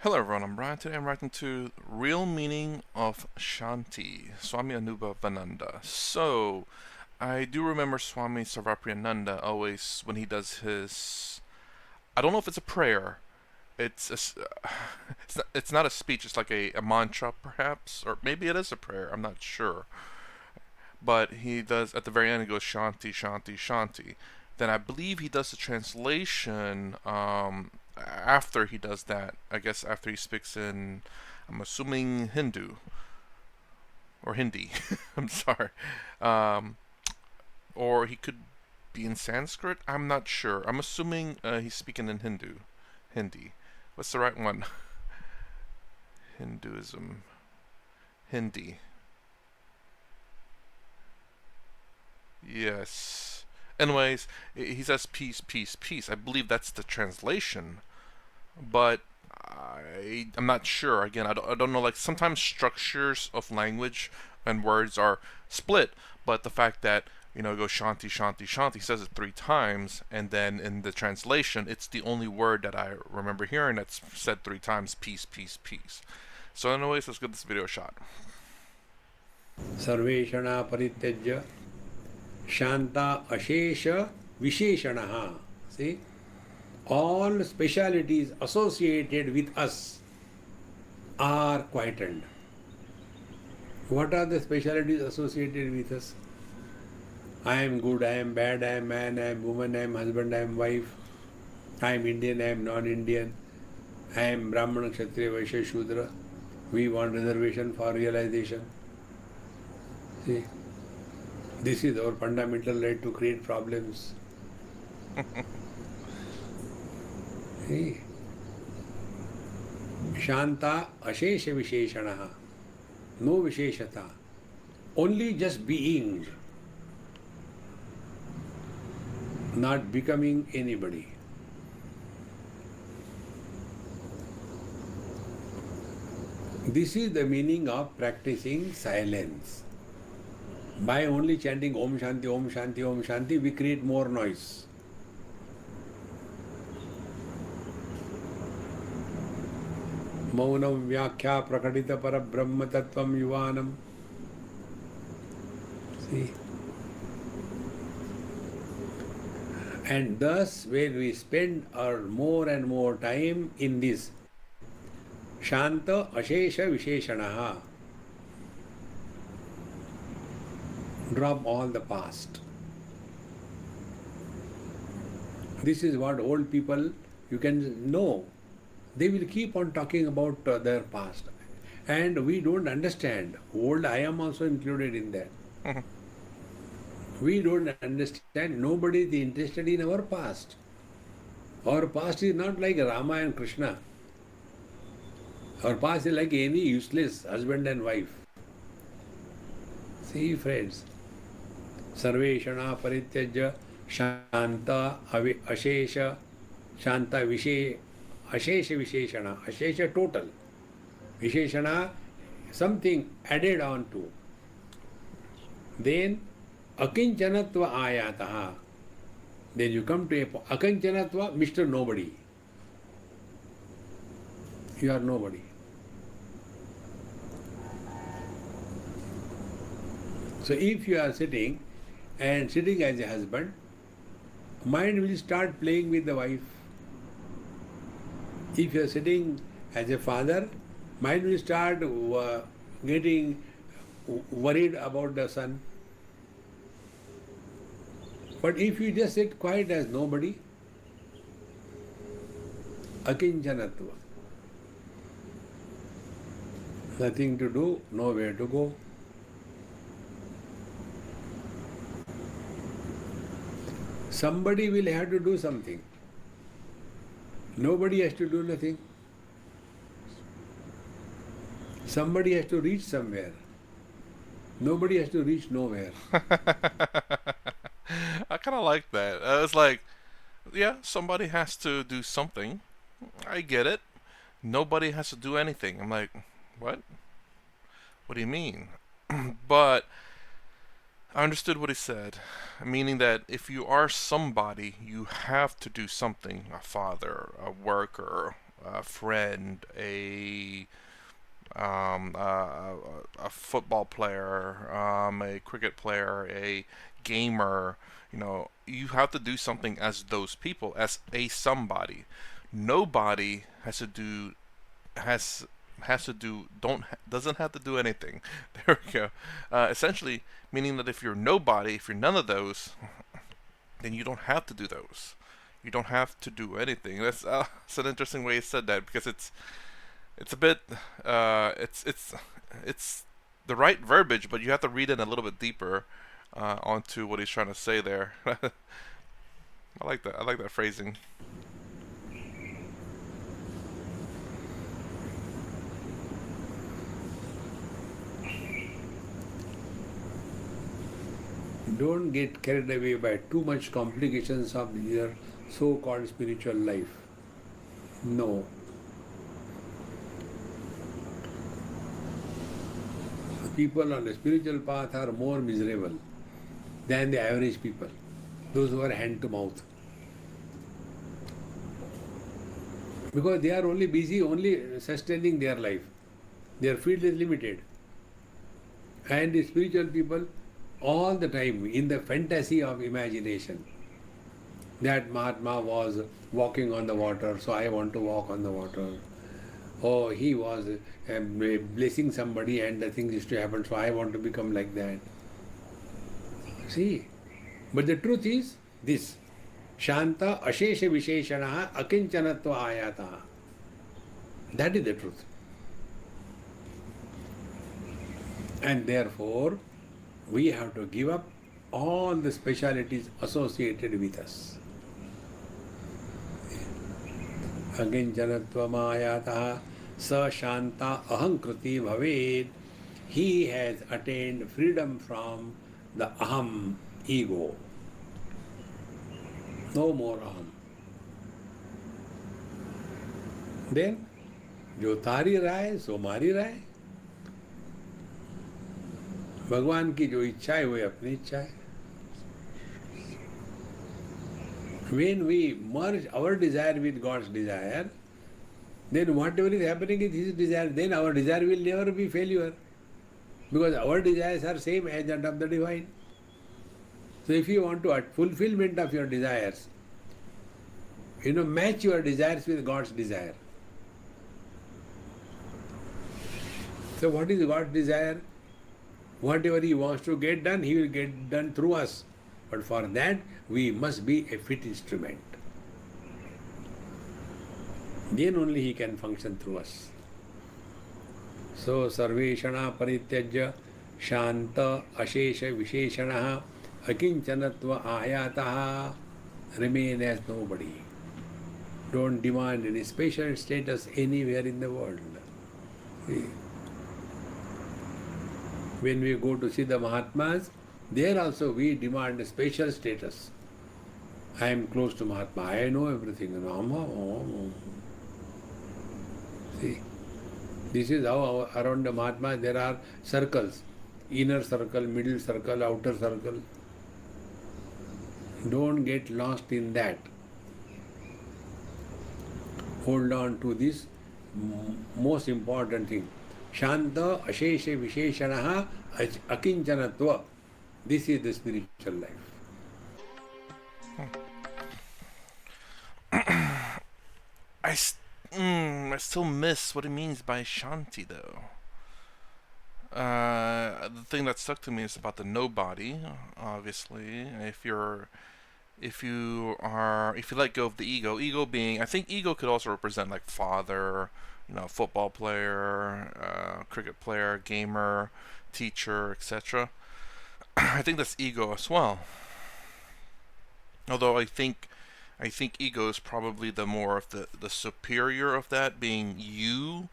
Hello everyone, I'm Brian. Today I'm writing to Real Meaning of Shanti, Swami Anubhavananda. So, I do remember Swami Sarvapriyananda always, when he does his... I don't know if it's a prayer. It's it's not a speech, it's like a mantra perhaps, or maybe it is a prayer, I'm not sure. But he does, at the very end, he goes Shanti, Shanti, Shanti. Then I believe he does the translation after he does that. I guess after he speaks in, I'm assuming Hindu or Hindi. I'm sorry. Um, or he could be in Sanskrit. I'm not sure. I'm assuming he's speaking in Hindi. What's the right one? Hinduism. Hindi. Yes. Anyways, he says peace, peace, peace. I believe that's the translation, but I'm not sure. Again, I don't know. Like sometimes structures of language and words are split, but the fact that it goes Shanti, Shanti, Shanti, he says it three times, and then in the translation, it's the only word that I remember hearing that's said three times: peace, peace, peace. So, anyways, let's give this video a shot. सर्वेषणा परित्यज्य शांता अशेष विशेषणः. See, all specialities associated with us are quietened. What are the specialities associated with us? I am good, I am bad, I am man, I am woman, I am husband, I am wife, I am Indian, I am non-Indian, I am Brahmana, Kshatriya, Vaishya, Shudra. We want reservation for realization. See, this is our fundamental right to create problems. See, Shanta Ashesha Visheshanaha. No Visheshata. Only just being, not becoming anybody. This is the meaning of practicing silence. By only chanting Om Shanti, Om Shanti, Om Shanti, we create more noise. Maunam Vyakhya Prakadita Parabrahma Tattvam Yuvanam. See? And thus, when we spend our more and more time in this Shanta Ashesha Visheshanaha, drop all the past. This is what old people, you can know. They will keep on talking about their past. And we don't understand. Old, I am also included in that. We don't understand. Nobody is interested in our past. Our past is not like Rama and Krishna. Our past is like any useless husband and wife. See, friends. Sarveshana Parityajya Shanta Ashesha Shanta Visheshana. Ashesha Visheshana. Ashesha total. Visheshana something added on to. Then Akinchanatva Ayataha. Then you come to a Akinchanatva, Mr. Nobody. You are nobody. So if you are sitting as a husband, mind will start playing with the wife. If you are sitting as a father, mind will start getting worried about the son. But if you just sit quiet as nobody, akinchanatva, nothing to do, nowhere to go. Somebody will have to do something. Nobody has to do nothing. Somebody has to reach somewhere. Nobody has to reach nowhere. I kind of like that. It's like, yeah, somebody has to do something. I get it. Nobody has to do anything. I'm like, what? What do you mean? But I understood what he said, meaning that if you are somebody, you have to do something, a father, a worker, a friend, a football player, a cricket player, a gamer. You have to do something as those people, as a somebody. Nobody has has to do don't doesn't have to do anything. There we go. Essentially, meaning that if you're nobody, if you're none of those, then you don't have to do those. You don't have to do anything. That's an interesting way he said that, because it's a bit it's the right verbiage, but you have to read it a little bit deeper onto what he's trying to say there. I like that. I like that phrasing. Don't get carried away by too much complications of your so-called spiritual life. No. People on the spiritual path are more miserable than the average people, those who are hand to mouth. Because they are only busy only sustaining their life. Their field is limited. And the spiritual people all the time in the fantasy of imagination. That Mahatma was walking on the water, so I want to walk on the water. Oh, he was blessing somebody and the thing used to happen, so I want to become like that. See, but the truth is this: Shanta Ashesha Visheshana Akinchanatva Ayata. That is the truth. And therefore, we have to give up all the specialities associated with us. Akincanatva Ayata Sa Shanta Ahankriti Bhaved. He has attained freedom from the Aham, ego. No more Aham. Then, जो तारी रहा है सो मारी रहा है. भगवान की जो इच्छा है वो अपनी इच्छा है. When we merge our desire with God's desire, then whatever is happening is His desire. Then our desire will never be failure, because our desires are same as that of the divine. So if you want to fulfillment of your desires, match your desires with God's desire. So what is God's desire? Whatever He wants to get done, He will get done through us. But for that, we must be a fit instrument. Then only He can function through us. So, Sarveshana Parityajya Shanta Ashesha Visheshana Akinchanatva Ayataha. Remain as nobody. Don't demand any special status anywhere in the world. See? When we go to see the Mahatmas, there also we demand a special status. I am close to Mahatma, I know everything. See, this is how around the Mahatma there are circles. Inner circle, middle circle, outer circle. Don't get lost in that. Hold on to this most important thing. Shanta Ashesha Visheshanaha Akinchanatva. This is the spiritual life. I still miss what he means by Shanti, though. The thing that stuck to me is about the nobody. Obviously, if you let go of the ego being, I think ego could also represent like father, football player, cricket player, gamer, teacher, etc. I think that's ego as well. Although I think ego is probably the more of the superior of that, being you,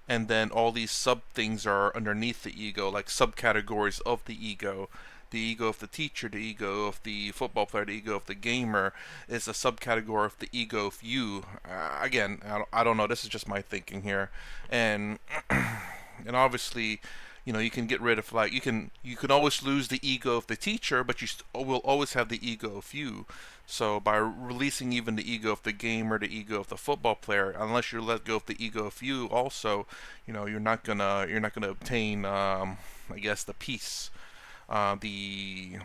and then all these sub things are underneath the ego, like subcategories of the ego. The ego of the teacher, the ego of the football player, the ego of the gamer is a subcategory of the ego of you. Again, I don't know. This is just my thinking here, and and obviously, You can get rid of, like, you can always lose the ego of the teacher, but you will always have the ego of you. So by releasing even the ego of the gamer, the ego of the football player, unless you let go of the ego of you, also, you're not gonna obtain, I guess, the peace, the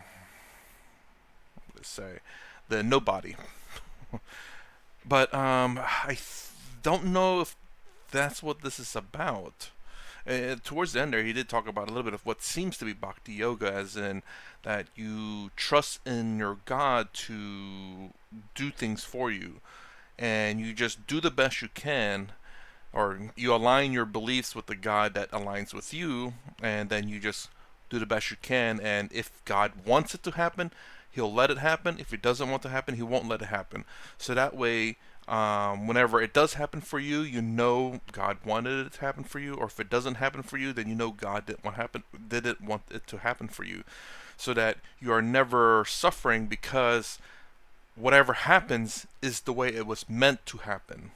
let's say, the nobody. But don't know if that's what this is about. Towards the end there, he did talk about a little bit of what seems to be bhakti yoga, as in that you trust in your God to do things for you, and you just do the best you can, or you align your beliefs with the God that aligns with you, and then you just do the best you can. And if God wants it to happen, He'll let it happen. If He doesn't want it to happen, He won't let it happen. So that way, whenever it does happen for you, you know God wanted it to happen for you. Or if it doesn't happen for you, then you know God didn't want it to happen for you. So that you are never suffering, because whatever happens is the way it was meant to happen.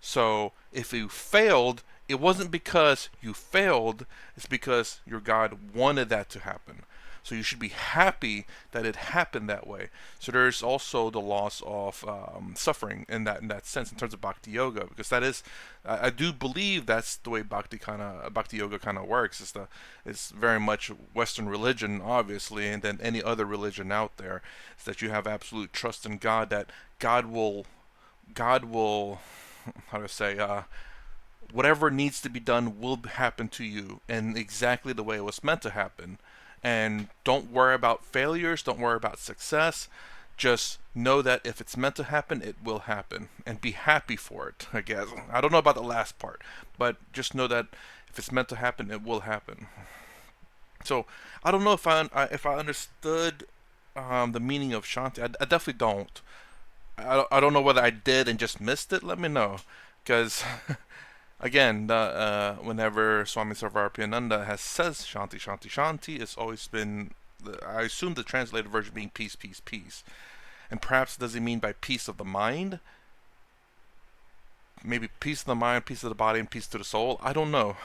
So if you failed, it wasn't because you failed, it's because your God wanted that to happen. So you should be happy that it happened that way. So there's also the loss of suffering in that sense, in terms of bhakti yoga, because that is, I do believe that's the way bhakti yoga kind of works. It's very much Western religion, obviously, and then any other religion out there, is that you have absolute trust in God, that God will how to say, whatever needs to be done will happen to you in exactly the way it was meant to happen. And don't worry about failures, don't worry about success. Just know that if it's meant to happen, it will happen, and be happy for it. I guess I don't know about the last part, but just know that if it's meant to happen, it will happen. So I don't know if I understood the meaning of Shanti. I definitely don't. I don't know whether I did and just missed it. Let me know, because again, whenever Swami Sarvarpiyananda has says Shanti, Shanti, Shanti, it's always been, I assume the translated version being peace, peace, peace. And perhaps does he mean by peace of the mind? Maybe peace of the mind, peace of the body, and peace to the soul. I don't know.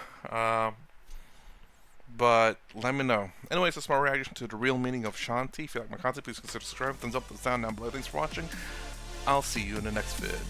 But let me know. Anyways, that's my reaction to the real meaning of Shanti. If you like my content, please consider subscribing. Thumbs up, thumbs down, down below. Thanks for watching. I'll see you in the next vid.